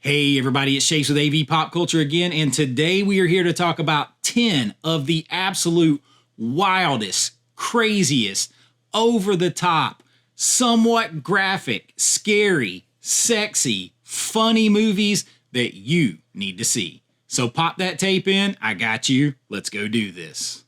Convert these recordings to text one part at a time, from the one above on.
Hey everybody, it's Chase with AV Pop Culture again, and today we are here to talk about 10 of the absolute wildest, craziest, over-the-top, somewhat graphic, scary, sexy, funny movies that you need to see. So pop that tape in, I got you, let's go do this.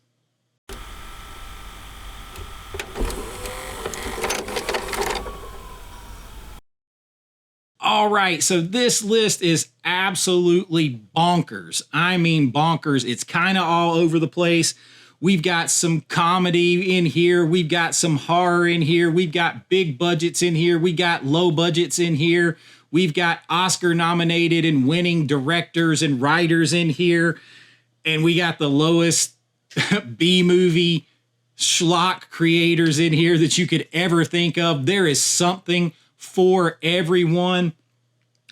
All right, so this list is absolutely bonkers. I mean bonkers. It's kind of all over the place. We've got some comedy in here. We've got some horror in here. We've got big budgets in here. We got low budgets in here. We've got Oscar nominated and winning directors and writers in here. And we got the lowest B-movie schlock creators in here that you could ever think of. There is something for everyone.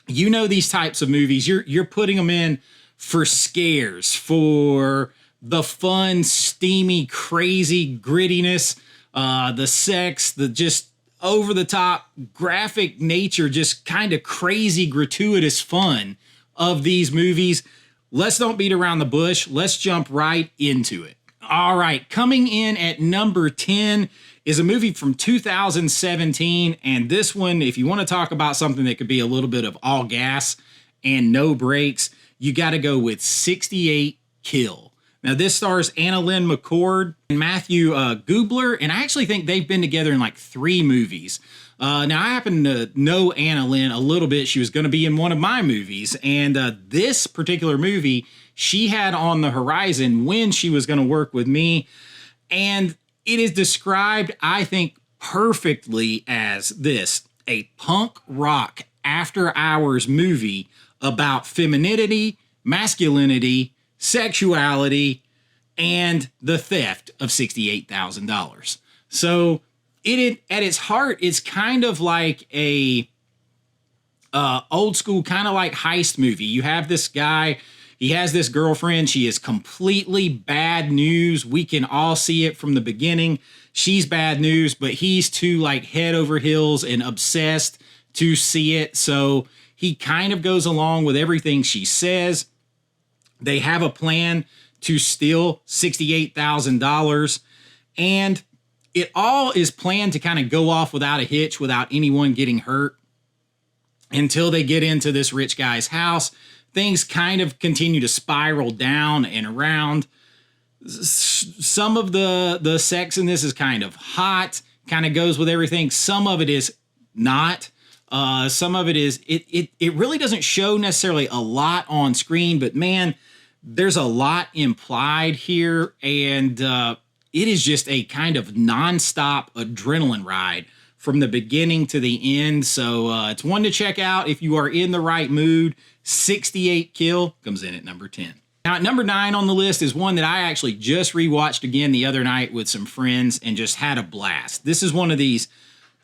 You know, these types of movies, you're putting them in for scares, for the fun, steamy, crazy grittiness, the sex, the just over the top graphic nature, just kind of crazy, gratuitous fun of these movies. Let's don't beat around the bush. Let's jump right into it. All right, coming in at number 10 is a movie from 2017, and this one, if you want to talk about something that could be a little bit of all gas and no brakes, you got to go with 68 Kill. Now, this stars Annalyn McCord and Matthew Gubler, and I actually think they've been together in like 3 movies. Now, I happen to know Annalyn a little bit. She was going to be in one of my movies, and this particular movie she had on the horizon when she was going to work with me, and it is described, I think, perfectly as this, a punk rock after-hours movie about femininity, masculinity, sexuality, and the theft of $68,000. So it at its heart, it's kind of like a old school, kind of like heist movie. You have this guy, he has this girlfriend. She is completely bad news. We can all see it from the beginning. She's bad news, but he's too like head over heels and obsessed to see it. So he kind of goes along with everything she says. They have a plan to steal $68,000, and it all is planned to kind of go off without a hitch, without anyone getting hurt, until they get into this rich guy's house. Things kind of continue to spiral down and around. Some of the sex in this is kind of hot, kind of goes with everything. Some of it is not. Some of it is, it really doesn't show necessarily a lot on screen, but man, there's a lot implied here, and it is just a kind of nonstop adrenaline ride from the beginning to the end. So it's one to check out if you are in the right mood. 68 Kill comes in at number 10. Now at number 9 on the list is one that I actually just rewatched again the other night with some friends and just had a blast. This is one of these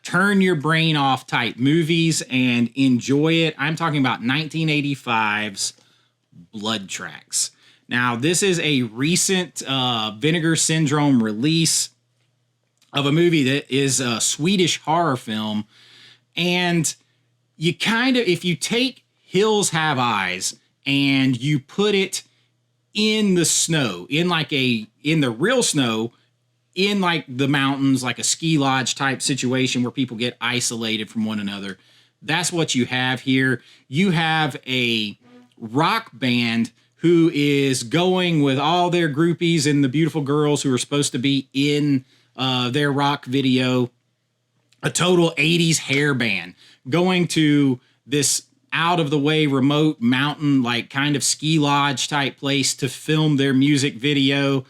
turn your brain off type movies and enjoy it. I'm talking about 1985's Blood Tracks. Now this is a recent Vinegar Syndrome release of a movie that is a Swedish horror film. And you kind of, if you take Hills Have Eyes and you put it in the snow, in the real snow, in like the mountains, like a ski lodge type situation where people get isolated from one another, that's what you have here. You have a rock band who is going with all their groupies and the beautiful girls who are supposed to be in their rock video, a total 80s hair band, going to this out of the way remote mountain, like kind of ski lodge type place to film their music video.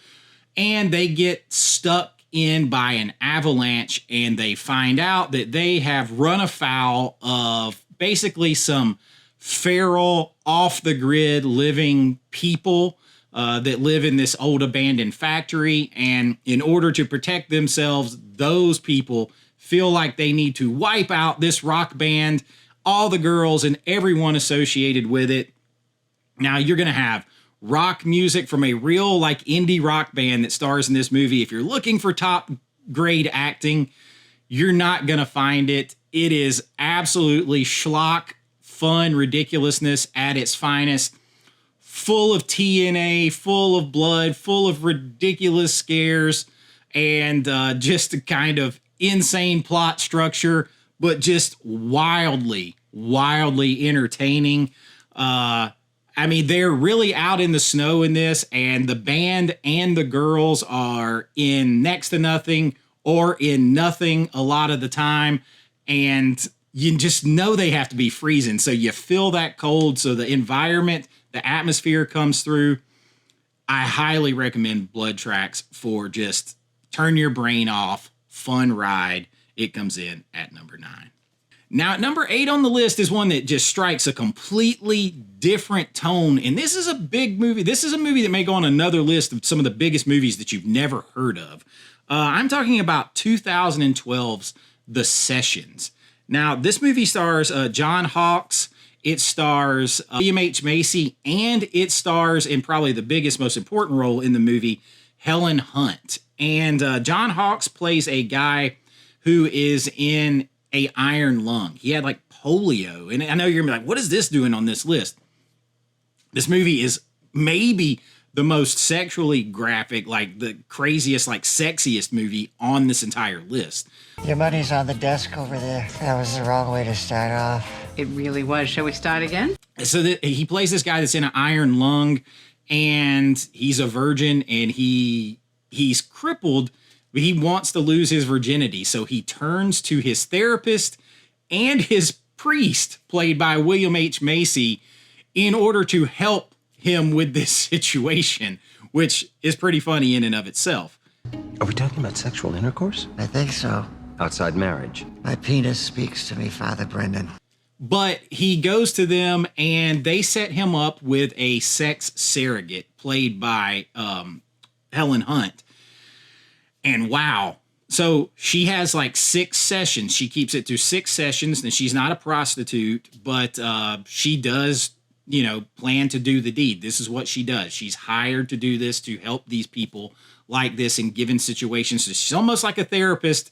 And they get stuck in by an avalanche, and they find out that they have run afoul of basically some feral, off the grid living people that live in this old abandoned factory. And in order to protect themselves, those people feel like they need to wipe out this rock band, all the girls and everyone associated with it. Now you're going to have rock music from a real like indie rock band that stars in this movie. If you're looking for top grade acting, you're not going to find it. It is absolutely schlock fun ridiculousness at its finest, full of TNA, full of blood, full of ridiculous scares, and just a kind of insane plot structure, but just wildly entertaining. I mean, they're really out in the snow in this, and the band and the girls are in next to nothing or in nothing a lot of the time. And you just know they have to be freezing. So you feel that cold. So the environment, the atmosphere comes through. I highly recommend Blood Tracks for just turn your brain off, fun ride. It comes in at number 9. Now, at number 8 on the list is one that just strikes a completely different tone. And this is a big movie. This is a movie that may go on another list of some of the biggest movies that you've never heard of. I'm talking about 2012's The Sessions. Now, this movie stars John Hawkes. It stars William H. Macy. And it stars, in probably the biggest, most important role in the movie, Helen Hunt. And John Hawkes plays a guy who is in a iron lung. He had like polio. And I know you're gonna be like, what is this doing on this list? This movie is maybe the most sexually graphic, like the craziest, like sexiest movie on this entire list. Your money's on the desk over there. That was the wrong way to start off. It really was. Shall we start again? So he plays this guy that's in an iron lung, and he's a virgin, and he's crippled, but he wants to lose his virginity. So he turns to his therapist and his priest, played by William H. Macy, in order to help him with this situation, which is pretty funny in and of itself. Are we talking about sexual intercourse? I think so. Outside marriage? My penis speaks to me, Father Brendan. But he goes to them, and they set him up with a sex surrogate played by Helen Hunt. And wow. So she has like 6 sessions. She keeps it to 6 sessions, and she's not a prostitute, but she does, plan to do the deed. This is what she does. She's hired to do this to help these people like this in given situations. So she's almost like a therapist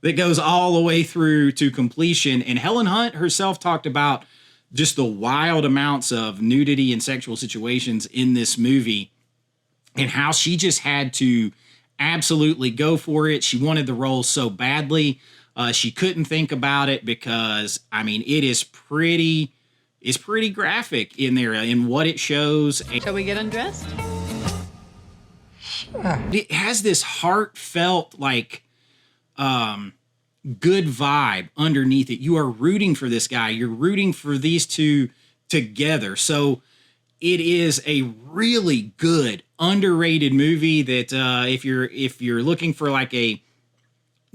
that goes all the way through to completion. And Helen Hunt herself talked about just the wild amounts of nudity and sexual situations in this movie and how she just had to absolutely go for it. She wanted the role so badly. She couldn't think about it because, it is pretty graphic in there in what it shows. Shall we get undressed? Sure. It has this heartfelt, good vibe underneath it. You are rooting for this guy. You're rooting for these two together. So it is a really good, underrated movie that if you're looking for like a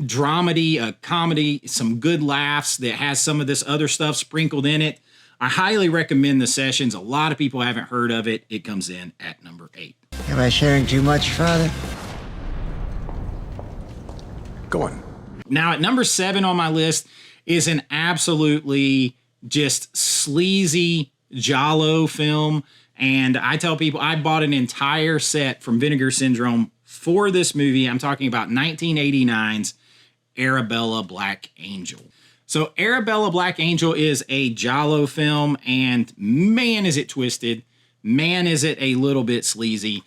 dramedy, a comedy, some good laughs that has some of this other stuff sprinkled in it, I highly recommend The Sessions. A lot of people haven't heard of it. It comes in at number 8. Am I sharing too much, Father? Go on. Now, at number 7 on my list is an absolutely just sleazy giallo film. And I tell people I bought an entire set from Vinegar Syndrome for this movie. I'm talking about 1989's Arabella Black Angel. So Arabella Black Angel is a giallo film, and man, is it twisted. Man, is it a little bit sleazy.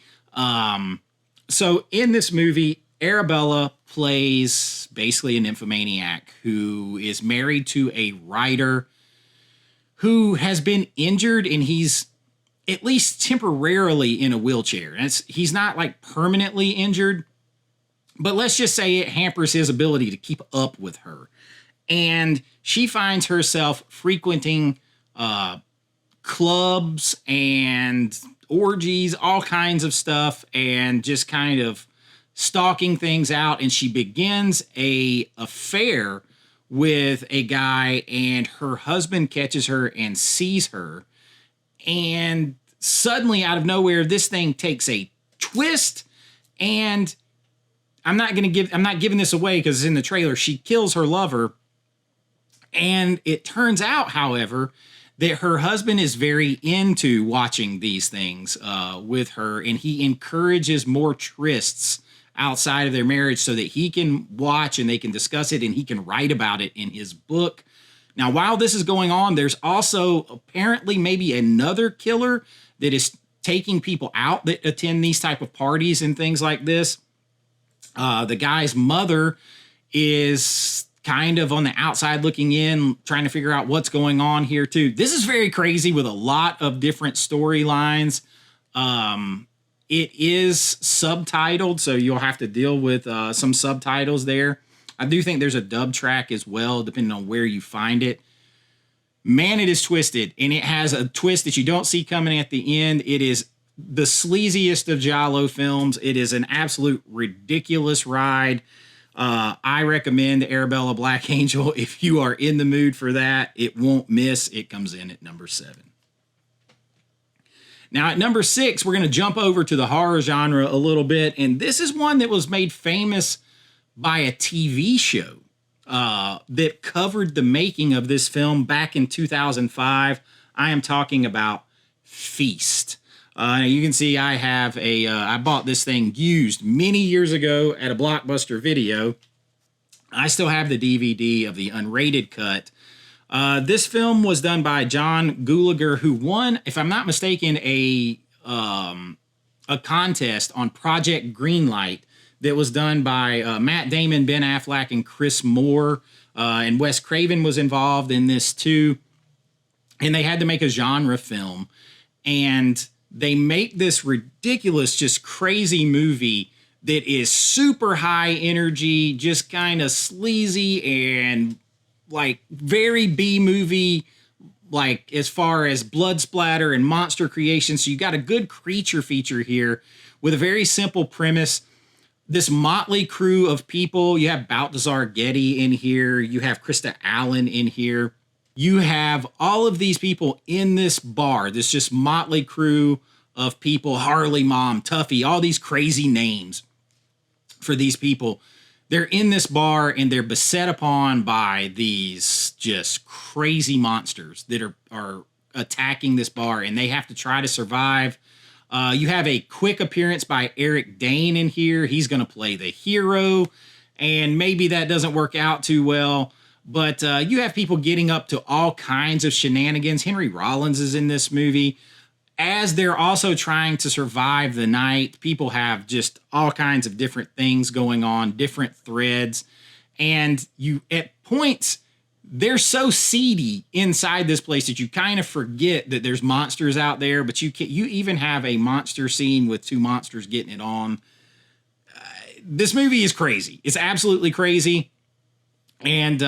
So in this movie, Arabella plays basically a nymphomaniac who is married to a writer who has been injured, and he's at least temporarily in a wheelchair. And he's not like permanently injured, but let's just say it hampers his ability to keep up with her. And she finds herself frequenting clubs and orgies, all kinds of stuff, and just kind of stalking things out. And she begins a affair with a guy, and her husband catches her and sees her. And suddenly, out of nowhere, this thing takes a twist. And I'm not giving this away because it's in the trailer. She kills her lover. And it turns out, however, that her husband is very into watching these things with her, and he encourages more trysts outside of their marriage so that he can watch and they can discuss it and he can write about it in his book. Now, while this is going on, there's also apparently maybe another killer that is taking people out that attend these type of parties and things like this. The guy's mother is kind of on the outside looking in, trying to figure out what's going on here too. This is very crazy with a lot of different storylines. It is subtitled, so you'll have to deal with some subtitles there. I do think there's a dub track as well, depending on where you find it. Man, it is twisted, and it has a twist that you don't see coming at the end. It is the sleaziest of Giallo films. It is an absolute ridiculous ride. I recommend Arabella Black Angel if you are in the mood for that. It won't miss. It comes in at number 7. Now at number 6, we're going to jump over to the horror genre a little bit, and this is one that was made famous by a TV show that covered the making of this film back in 2005. I am talking about Feast. You can see I have I bought this thing used many years ago at a Blockbuster Video. I still have the DVD of the unrated cut. This film was done by John Gulager, who won, if I'm not mistaken, a contest on Project Greenlight that was done by Matt Damon, Ben Affleck, and Chris Moore. And Wes Craven was involved in this too. And they had to make a genre film. And they make this ridiculous, just crazy movie that is super high energy, just kind of sleazy and like very B movie, like as far as blood splatter and monster creation. So you got a good creature feature here with a very simple premise. This motley crew of people. You have Balthazar Getty in here. You have Krista Allen in here. You have all of these people in this bar, this just motley crew of people, Harley Mom, Tuffy, all these crazy names for these people. They're in this bar and they're beset upon by these just crazy monsters that are attacking this bar, and they have to try to survive. You have a quick appearance by Eric Dane in here. He's going to play the hero, and maybe that doesn't work out too well. But you have people getting up to all kinds of shenanigans. Henry Rollins is in this movie. As they're also trying to survive the night, people have just all kinds of different things going on, different threads. And you, at points, they're so seedy inside this place that you kind of forget that there's monsters out there. But you even have a monster scene with two monsters getting it on. This movie is crazy. It's absolutely crazy. And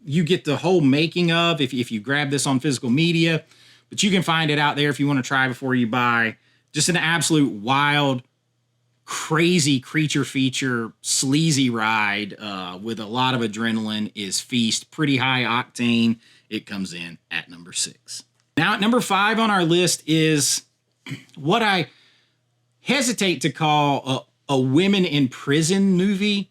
you get the whole making of if you grab this on physical media, but you can find it out there if you want to try before you buy. Just an absolute wild, crazy creature feature, sleazy ride with a lot of adrenaline is Feast. Pretty high octane. It comes in at number 6. Now at number 5 on our list is what I hesitate to call a women in prison movie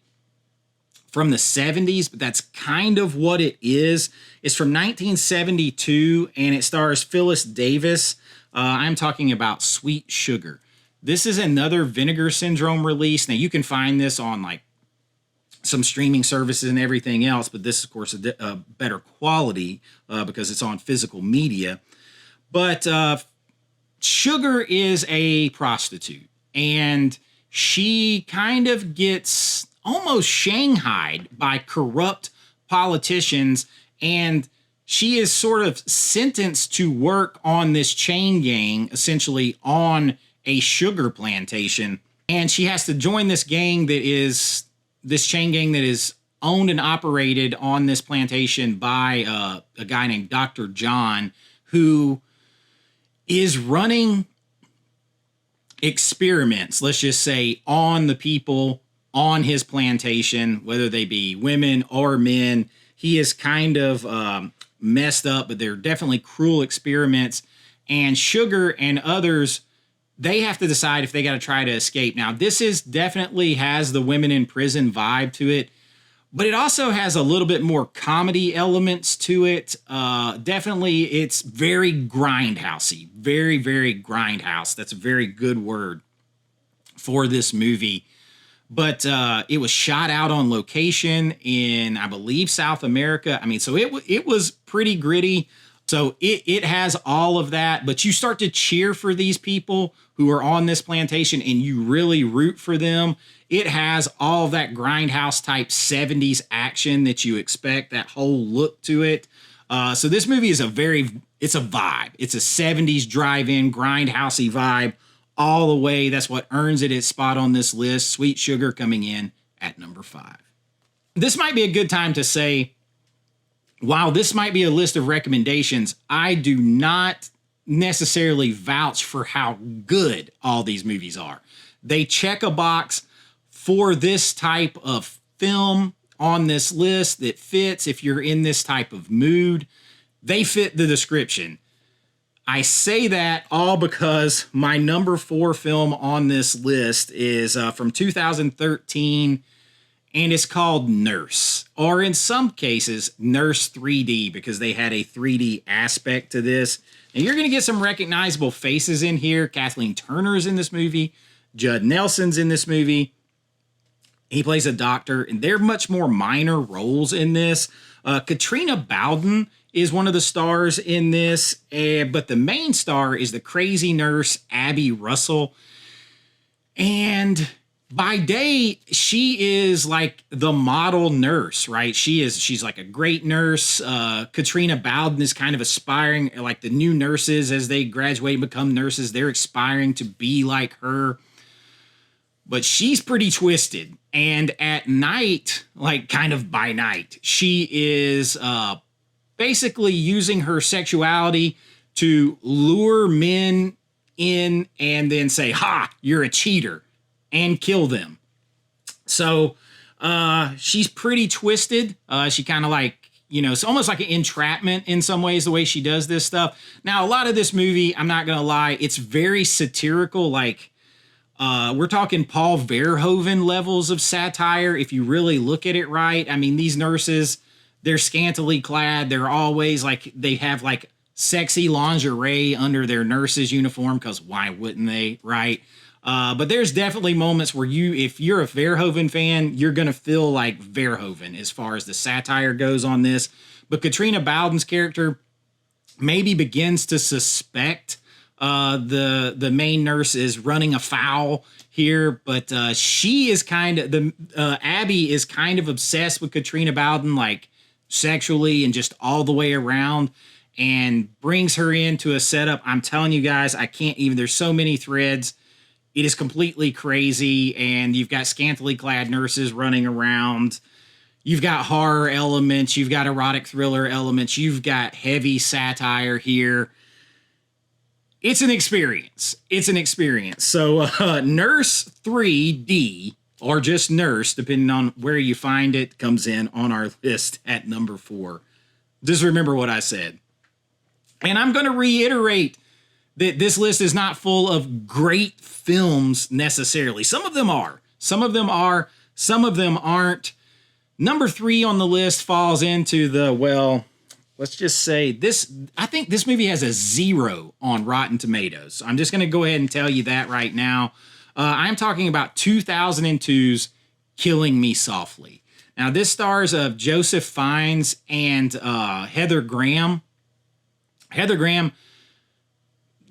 from the 70s, but that's kind of what it is. It's from 1972, and it stars Phyllis Davis. I'm talking about Sweet Sugar. This is another Vinegar Syndrome release. Now, you can find this on like some streaming services and everything else, but this, of course, is a better quality because it's on physical media. But Sugar is a prostitute, and she kind of gets almost shanghaied by corrupt politicians, and she is sort of sentenced to work on this chain gang, essentially on a sugar plantation. And she has to join this chain gang that is owned and operated on this plantation by a guy named Dr. John, who is running experiments, let's just say, on the people on his plantation, whether they be women or men. He is kind of messed up, but they're definitely cruel experiments. And Sugar and others, they have to decide if they got to try to escape. Now, this is definitely has the women in prison vibe to it, but it also has a little bit more comedy elements to it. Definitely, it's very grindhousey, very, very grindhouse. That's a very good word for this movie. but it was shot out on location in, I believe, South America. I mean, so it was pretty gritty. So it has all of that, but you start to cheer for these people who are on this plantation and you really root for them. It has all that grindhouse type 70s action that you expect, that whole look to it. So this movie is it's a vibe. It's a 70s drive-in grindhousey vibe all the way. That's what earns it its spot on this list. Sweet Sugar coming in at number 5. This might be a good time to say, while this might be a list of recommendations, I do not necessarily vouch for how good all these movies are. They check a box for this type of film on this list that fits if you're in this type of mood. They fit the description. I say that all because my number 4 film on this list is from 2013, and it's called Nurse, or in some cases, Nurse 3D, because they had a 3D aspect to this. And you're going to get some recognizable faces in here. Kathleen Turner's in this movie. Judd Nelson's in this movie. He plays a doctor, and they're much more minor roles in this. Katrina Bowden is one of the stars in this, but the main star is the crazy nurse, Abby Russell. And by day, she is like the model nurse, right? She's like a great nurse. Katrina Bowden is kind of aspiring, like the new nurses as they graduate and become nurses, they're aspiring to be like her. But she's pretty twisted. And at night, like kind of by night, she is basically using her sexuality to lure men in and then say, "Ha, you're a cheater," and kill them. So she's pretty twisted. She kind of like, it's almost like an entrapment in some ways, the way she does this stuff. Now, a lot of this movie, I'm not going to lie, it's very satirical. Like, we're talking Paul Verhoeven levels of satire if you really look at it right. I mean, these nurses, they're scantily clad. They're always like, they have like sexy lingerie under their nurse's uniform, because why wouldn't they, right? But there's definitely moments where if you're a Verhoeven fan, you're going to feel like Verhoeven as far as the satire goes on this. But Katrina Bowden's character maybe begins to suspect the main nurse is running afoul here, but she is kind of, Abby is kind of obsessed with Katrina Bowden, like sexually and just all the way around, and brings her into a setup. I'm telling you guys, I can't even, there's so many threads. It is completely crazy, and you've got scantily clad nurses running around. You've got horror elements. You've got erotic thriller elements. You've got heavy satire here. It's an experience. It's an experience. So Nurse 3D, or just Nurse, depending on where you find it, comes in on our list at number 4. Just remember what I said. And I'm going to reiterate that this list is not full of great films necessarily. Some of them are. Some of them are. Some of them aren't. Number 3 on the list falls into the, well, let's just say this. I think this movie has a 0 on Rotten Tomatoes. So I'm just going to go ahead and tell you that right now. I'm talking about 2002's Killing Me Softly. Now, this stars of Joseph Fiennes and Heather Graham. Heather Graham,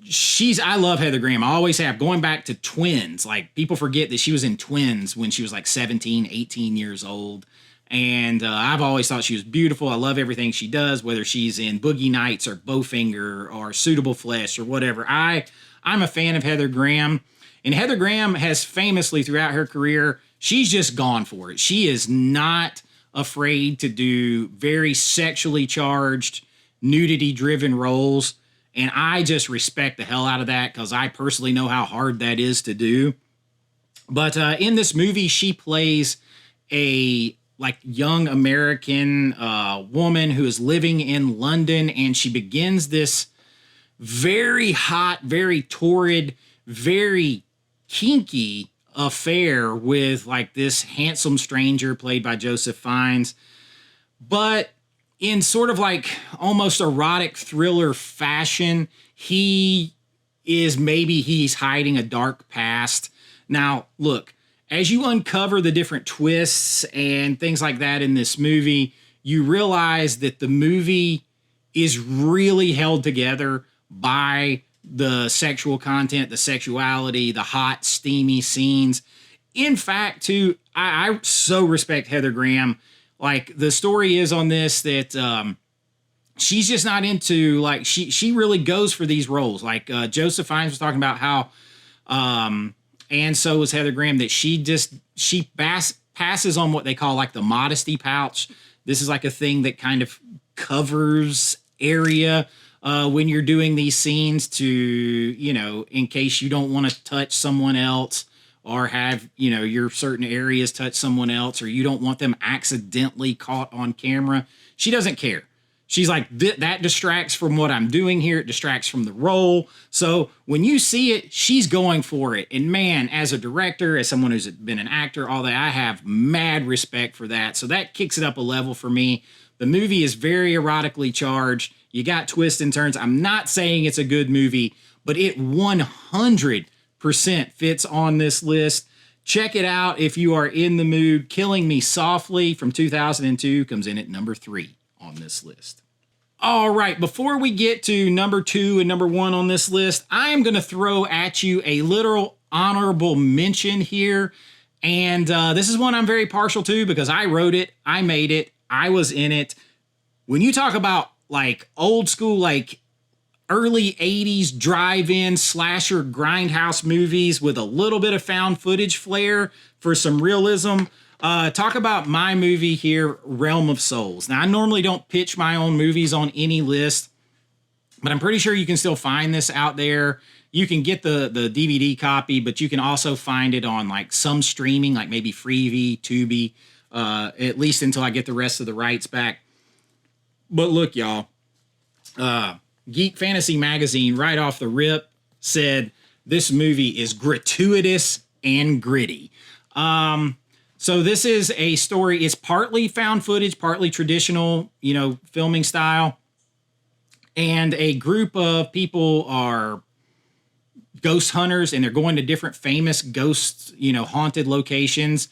I love Heather Graham. I always have. Going back to Twins. Like, people forget that she was in Twins when she was like 17, 18 years old. And I've always thought she was beautiful. I love everything she does, whether she's in Boogie Nights or Bowfinger or Suitable Flesh or whatever. I'm a fan of Heather Graham. And Heather Graham has famously, throughout her career, she's just gone for it. She is not afraid to do very sexually charged, nudity-driven roles. And I just respect the hell out of that, because I personally know how hard that is to do. But in this movie, she plays a young American woman who is living in London, and she begins this very hot, very torrid, very kinky affair with like this handsome stranger played by Joseph Fiennes. But in sort of like almost erotic thriller fashion, he's hiding a dark past. Now, look, as you uncover the different twists and things like that in this movie, you realize that the movie is really held together by the sexual content, the sexuality, the hot, steamy scenes. In fact, too, I so respect Heather Graham. Like, the story is on this that she's just not into, like, she really goes for these roles. Like, Joseph Fiennes was talking about how, and so was Heather Graham, that she passes on what they call like the modesty pouch. This is like a thing that kind of covers area when you're doing these scenes to, you know, in case you don't want to touch someone else or have, you know, your certain areas touch someone else, or you don't want them accidentally caught on camera. She doesn't care. She's like, that distracts from what I'm doing here. It distracts from the role. So when you see it, she's going for it. And man, as a director, as someone who's been an actor, all that, I have mad respect for that. So that kicks it up a level for me. The movie is very erotically charged. You got twists and turns. I'm not saying it's a good movie, but it 100% fits on this list. Check it out if you are in the mood. Killing Me Softly from 2002 comes in at number 3 on this list. All right, before we get to number 2 and number 1 on this list, I am going to throw at you a literal honorable mention here. And this is one I'm very partial to because I wrote it, I made it, I was in it. When you talk about like old school, like early 80s drive-in slasher grindhouse movies with a little bit of found footage flair for some realism, talk about my movie here, Realm of Souls. Now, I normally don't pitch my own movies on any list, but I'm pretty sure you can still find this out there. You can get the DVD copy, but you can also find it on like some streaming, like maybe Freevee, Tubi, at least until I get the rest of the rights back. But look, y'all, Geek Fantasy Magazine, right off the rip, said this movie is gratuitous and gritty. So this is a story. It's partly found footage, partly traditional, you know, filming style. And a group of people are ghost hunters, and they're going to different famous ghost, you know, haunted locations.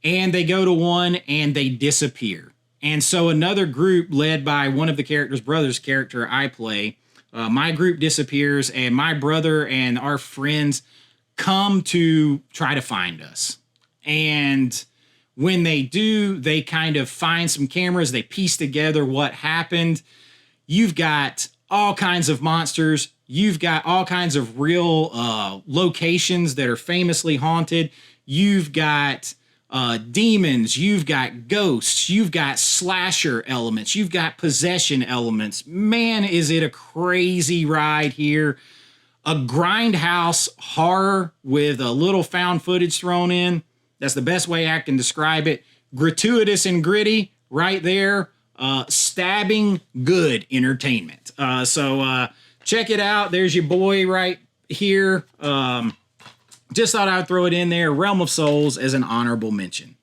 And they go to one and they disappear. And so another group led by one of the characters, brother's character I play, my group disappears, and my brother and our friends come to try to find us. And when they do, they kind of find some cameras. They piece together what happened. You've got all kinds of monsters. You've got all kinds of real locations that are famously haunted. You've got demons. You've got ghosts. You've got slasher elements. You've got possession elements. Man, is it a crazy ride here. A grindhouse horror with a little found footage thrown in. That's the best way I can describe it. Gratuitous and gritty, right there. Stabbing good entertainment. So check it out. There's your boy right here. Just thought I'd throw it in there. Realm of Souls as an honorable mention.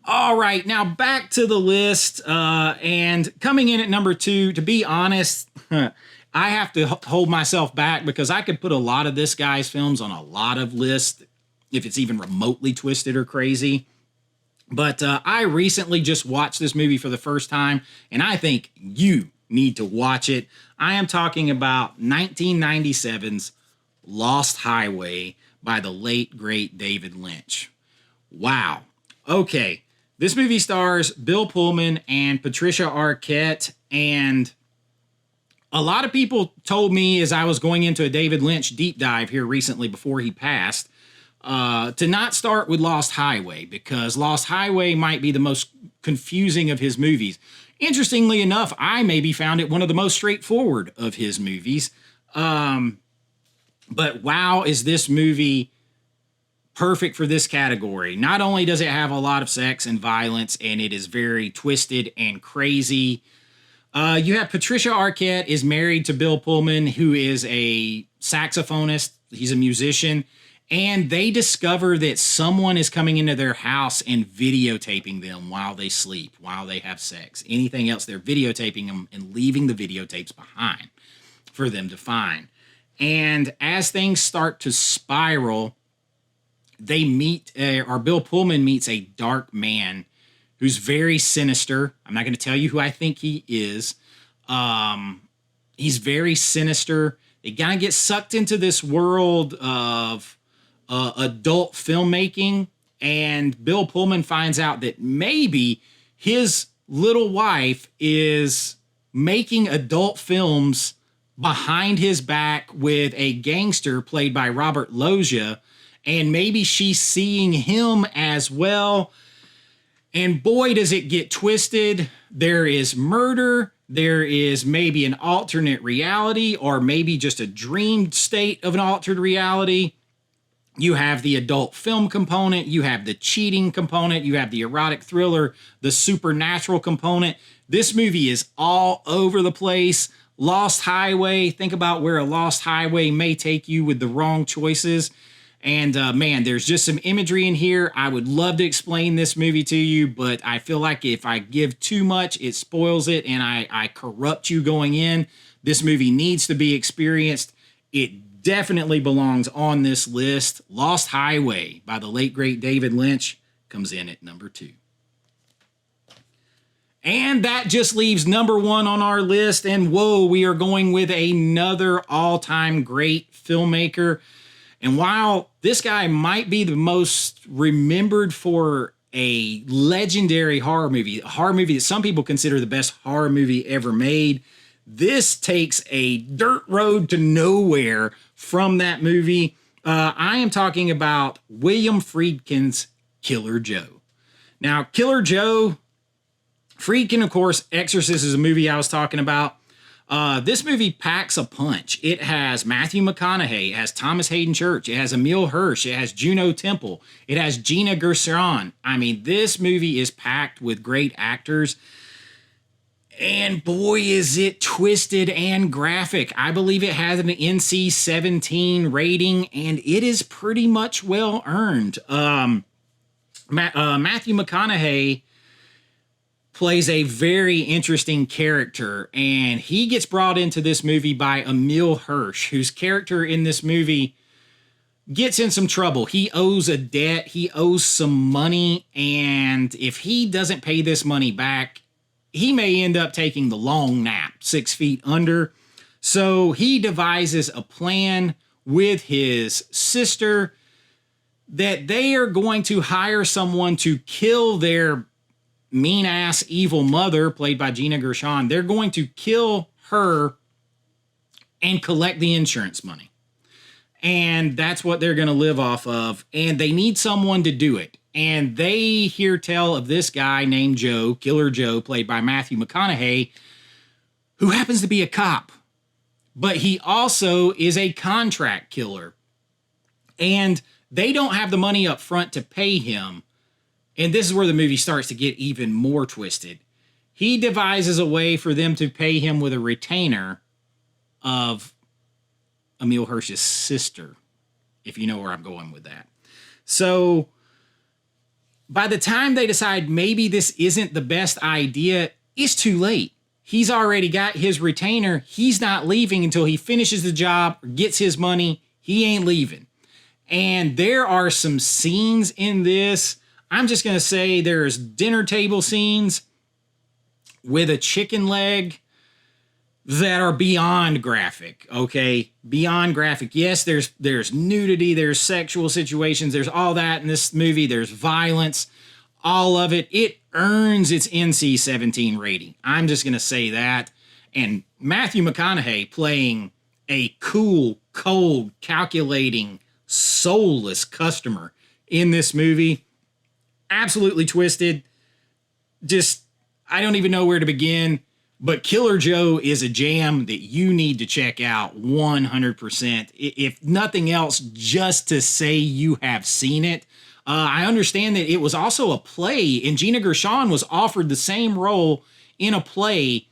All right, now back to the list. And coming in at number 2, to be honest, I have to hold myself back because I could put a lot of this guy's films on a lot of lists if it's even remotely twisted or crazy. But I recently just watched this movie for the first time, and I think you need to watch it. I am talking about 1997's Lost Highway by the late, great David Lynch. Wow. Okay. This movie stars Bill Pullman and Patricia Arquette, and a lot of people told me as I was going into a David Lynch deep dive here recently before he passed, to not start with Lost Highway, because Lost Highway might be the most confusing of his movies. Interestingly enough, I maybe found it one of the most straightforward of his movies. But wow, is this movie perfect for this category. Not only does it have a lot of sex and violence, and it is very twisted and crazy. You have Patricia Arquette is married to Bill Pullman, who is a saxophonist. He's a musician. And they discover that someone is coming into their house and videotaping them while they sleep, while they have sex. Anything else, they're videotaping them and leaving the videotapes behind for them to find. And as things start to spiral, they meet, or Bill Pullman meets a dark man who's very sinister. I'm not going to tell you who I think he is. He's very sinister. They kind of get sucked into this world of adult filmmaking, and Bill Pullman finds out that maybe his little wife is making adult films behind his back with a gangster played by Robert Loggia, and maybe she's seeing him as well. And boy, does it get twisted. There is murder. There is maybe an alternate reality, or maybe just a dreamed state of an altered reality. You have the adult film component. You have the cheating component. You have the erotic thriller, the supernatural component. This movie is all over the place. Lost Highway. Think about where a lost highway may take you with the wrong choices. And man, there's just some imagery in here. I would love to explain this movie to you, but I feel like if I give too much, it spoils it, and I corrupt you going in. This movie needs to be experienced. It definitely belongs on this list. Lost Highway by the late, great David Lynch comes in at number 2. And that just leaves number 1 on our list. And whoa, we are going with another all-time great filmmaker. And while this guy might be the most remembered for a legendary horror movie, a horror movie that some people consider the best horror movie ever made, this takes a dirt road to nowhere from that movie. I am talking about William Friedkin's Killer Joe. Now, Killer Joe, Friedkin, of course, Exorcist is a movie I was talking about. This movie packs a punch. It has Matthew McConaughey, it has Thomas Hayden Church, it has Emile Hirsch, it has Juno Temple, it has Gina Gershon. I mean, this movie is packed with great actors. And boy, is it twisted and graphic. I believe it has an NC-17 rating, and it is pretty much well earned. Matthew McConaughey plays a very interesting character, and he gets brought into this movie by Emile Hirsch, whose character in this movie gets in some trouble. He owes a debt, he owes some money, and if he doesn't pay this money back, he may end up taking the long nap 6 feet under. So he devises a plan with his sister that they are going to hire someone to kill their mean-ass evil mother, played by Gina Gershon. They're going to kill her and collect the insurance money. And that's what they're going to live off of. And they need someone to do it. And they hear tell of this guy named Joe, Killer Joe, played by Matthew McConaughey, who happens to be a cop. But he also is a contract killer. And they don't have the money up front to pay him. And this is where the movie starts to get even more twisted. He devises a way for them to pay him with a retainer of Emile Hirsch's sister, if you know where I'm going with that. So by the time they decide maybe this isn't the best idea, it's too late. He's already got his retainer. He's not leaving until he finishes the job or gets his money. He ain't leaving. And there are some scenes in this. I'm just going to say there's dinner table scenes with a chicken leg that are beyond graphic, okay? Beyond graphic. Yes, there's nudity, there's sexual situations, there's all that in this movie. There's violence, all of it. It earns its NC-17 rating. I'm just going to say that. And Matthew McConaughey playing a cool, cold, calculating, soulless customer in this movie. Absolutely twisted. Just, I don't even know where to begin. But Killer Joe is a jam that you need to check out 100%. If nothing else, just to say you have seen it. I understand that it was also a play, and Gina Gershon was offered the same role in a play,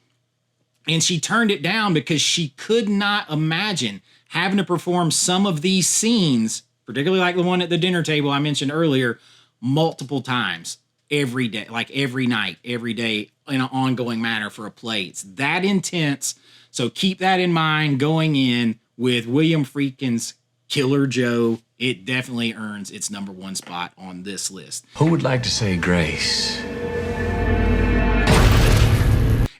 and she turned it down because she could not imagine having to perform some of these scenes, particularly like the one at the dinner table I mentioned earlier, multiple times every day, like every night, every day in an ongoing manner for a play. It's that intense. So keep that in mind going in with William Friedkin's Killer Joe. It definitely earns its number one spot on this list. Who would like to say grace?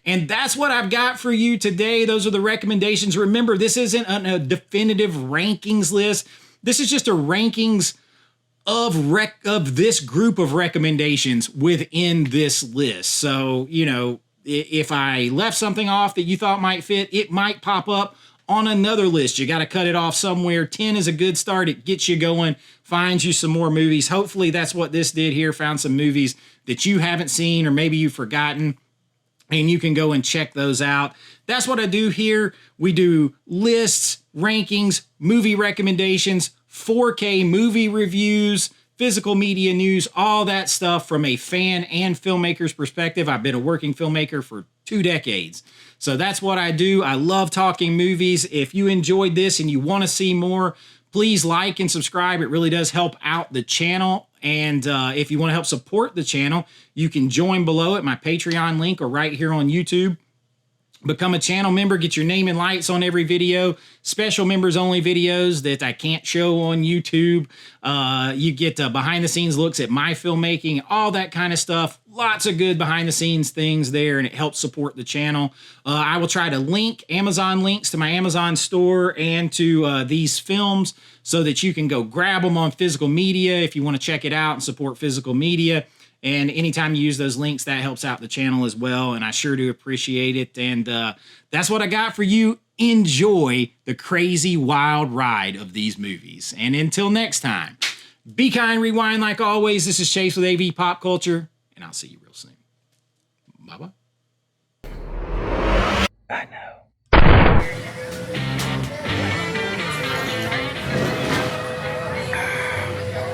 And that's what I've got for you today. Those are the recommendations. Remember, this isn't a definitive rankings list. This is just a rankings of this group of recommendations within this list. So, you know, if I left something off that you thought might fit, it might pop up on another list. You got to cut it off somewhere. 10 is a good start. It gets you going, finds you some more movies. Hopefully that's what this did here. Found some movies that you haven't seen or maybe you've forgotten, and you can go and check those out. That's what I do here. We do lists, rankings, movie recommendations, 4K movie reviews, physical media news, all that stuff from a fan and filmmaker's perspective. I've been a working filmmaker for 2 decades. So that's what I do. I love talking movies. If you enjoyed this and you want to see more, please like and subscribe. It really does help out the channel. And if you want to help support the channel, you can join below at my Patreon link or right here on YouTube. Become a channel member, get your name and lights on every video, special members only videos that I can't show on YouTube. You get behind the scenes looks at my filmmaking, all that kind of stuff. Lots of good behind the scenes things there, and it helps support the channel. I will try to link Amazon links to my Amazon store and to these films so that you can go grab them on physical media if you want to check it out and support physical media. And anytime you use those links, that helps out the channel as well. And I sure do appreciate it. And that's what I got for you. Enjoy the crazy wild ride of these movies. And until next time, be kind, rewind like always. This is Chase with AV Pop Culture, and I'll see you real soon. Bye-bye. I know.